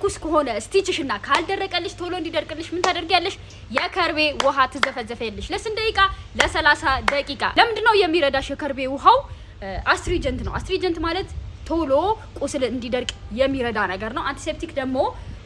ትኩስ ከሆነ ስቲችሽና ካልደረቀልሽ ቶሎ እንዲደርቅልሽ ምን ታደርጊያለሽ? የከርቤ ውሃ ትዘፈዘፊያለሽ ለስንት ደቂቃ? ለ30 ደቂቃ። ለምንድነው የሚረዳሽ የከርቤ ውሃው? አስትሪጀንት ነው። አስትሪጀንት ማለት ቶሎ ቁስል እንዲደርቅ የሚረዳ ነገር ነው። አንቲሴፕቲክ ደግሞ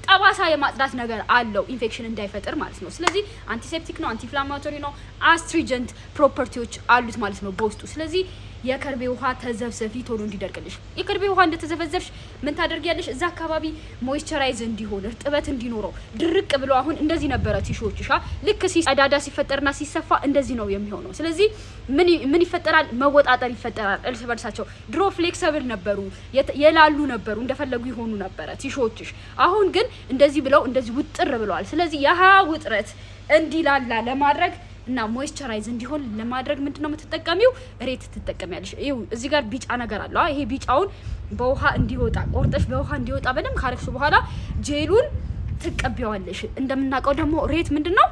ጠባሳ የማጽዳት ነገር አለው ኢንፌክሽን እንዳይፈጠር ማለት ነው። ስለዚህ አንቲሴፕቲክ ነው፣ አንቲኢንፍላማቶሪ ነው፣ አስትሪጀንት ፕሮፐርቲዎች አሉት ማለት ነው በውስጡ። ስለዚህ የከርቤ ውሃ ተዘፍዘፊ ቶሎ እንዲደርቅልሽ። የከርቤ ውሃ እንደተዘፈዘፍሽ ምን ታደርጊያለሽ? እዛ አካባቢ ሞይስቸራይዝ እንዲሆን እርጥበት እንዲኖረው ድርቅ ብሎ አሁን እንደዚህ ነበረ ቲሹዎችሽ ልክ ቀዳዳ ሲፈጠርና ሲሰፋ እንደዚህ ነው የሚሆነው። ስለዚህ ምን ይፈጠራል? መወጣጠር ይፈጠራል እርስ በርሳቸው። ድሮ ፍሌክሲብል ነበሩ፣ የላሉ ነበሩ፣ እንደፈለጉ ይሆኑ ነበረ ቲሹዎችሽ። አሁን ግን እንደዚህ ብለው እንደዚህ ውጥር ብለዋል። ስለዚህ ያሃ ውጥረት እንዲላላ ለማድረግ እና ሞይስቸራይዝ እንዲሆን ለማድረግ ምንድነው የምትጠቀሚው? ሬት ትጠቀሚያለሽ። ይሄው እዚህ ጋር ቢጫ ነገር አለ። ይሄ ቢጫውን በውሃ እንዲወጣ ቆርጠሽ በውሃ እንዲወጣ በደንብ ካረግሽ በኋላ ጄሉን ትቀቢዋለሽ። እንደምናውቀው ደግሞ ሬት ምንድነው?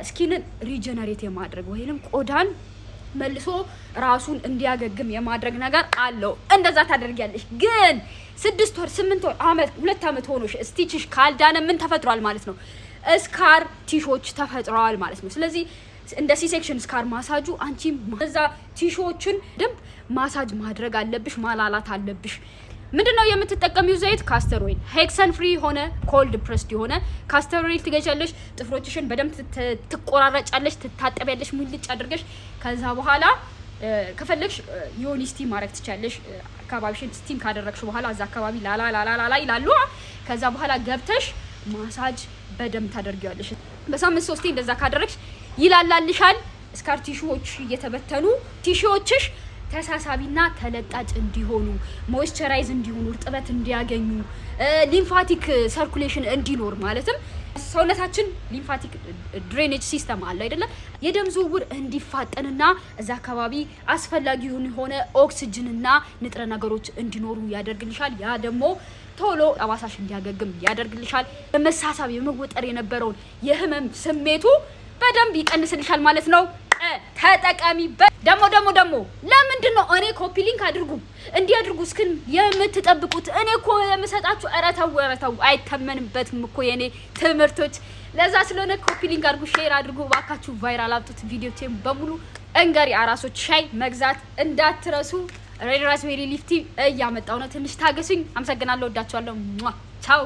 ስኪንን ሪጀነሬት የማድረግ ወይንም ቆዳን መልሶ ራሱን እንዲያገግም የማድረግ ነገር አለው። እንደዛ ታደርጊያለሽ። ግን 6 ወር 8 ወር አመት 2 አመት ሆኖሽ ስቲችሽ ካልዳነ ምን ተፈጥሯል ማለት ነው? ስካር ቲሾች ተፈጥሯል ማለት ነው። ስለዚህ እንደ ሲ-ሴክሽን ስካር ማሳጁ አንቺ እዛ ቲሾችን ደንብ ማሳጅ ማድረግ አለብሽ፣ ማላላት አለብሽ። ምንድነው የምትጠቀሚው ዘይት? ካስተር ኦይል ሄክሰን ፍሪ ሆነ ኮልድ ፕሬስድ የሆነ ካስተር ኦይል ትገዣለሽ። ጥፍሮችሽን በደንብ ትቆራረጫለሽ፣ ትታጠቢያለሽ ሙልጭ አድርገሽ። ከዛ በኋላ ከፈለግሽ ዮኒ ስቲም ማድረግ ትቻለሽ። አካባቢሽን ስቲም ካደረግሽ በኋላ እዛ አካባቢ ላላ ይላሉ። ከዛ በኋላ ገብተሽ ማሳጅ በደንብ ታደርጊያለሽ። በሳምንት 3 እንደዛ ካደረግሽ ይላላልሻል። ስካር ቲሹዎች እየተበተኑ ቲሹዎችሽ ተሳሳቢና ተለጣጭ እንዲሆኑ፣ ሞይስቸራይዝ እንዲሆኑ፣ እርጥበት እንዲያገኙ፣ ሊምፋቲክ ሰርኩሌሽን እንዲኖር ማለትም ሰውነታችን ሊምፋቲክ ድሬኔጅ ሲስተም አለ አይደለ? የደም ዝውውር እንዲፋጠንና እዛ አካባቢ አስፈላጊውን የሆነ ኦክሲጅንና ንጥረ ነገሮች እንዲኖሩ ያደርግልሻል። ያ ደግሞ ቶሎ ጠባሳሽ እንዲያገግም ያደርግልሻል። በመሳሳብ የመወጠር የነበረውን የህመም ስሜቱ በደንብ ይቀንስልሻል ማለት ነው። ተጠቃሚበት። ደግሞ ለምንድን ነው እኔ ኮፒ ሊንክ አድርጉ እንዲያድርጉ እስክን የምትጠብቁት? እኔ እኮ የምሰጣችሁ እረተው አይተመንበትም እኮ የኔ ትምህርቶች። ለዛ ስለሆነ ኮፒ ሊንክ አድርጉ፣ ሼር አድርጉ ባካችሁ፣ ቫይራል አብጡት ቪዲዮቼን በሙሉ። እንገሪ አራሶች ሻይ መግዛት እንዳትረሱ። ሬድ ራስቤሪ ሊፍቲ እያመጣው ነው። ትንሽ ታገሱኝ። አመሰግናለሁ። ወዳችኋለሁ። ቻው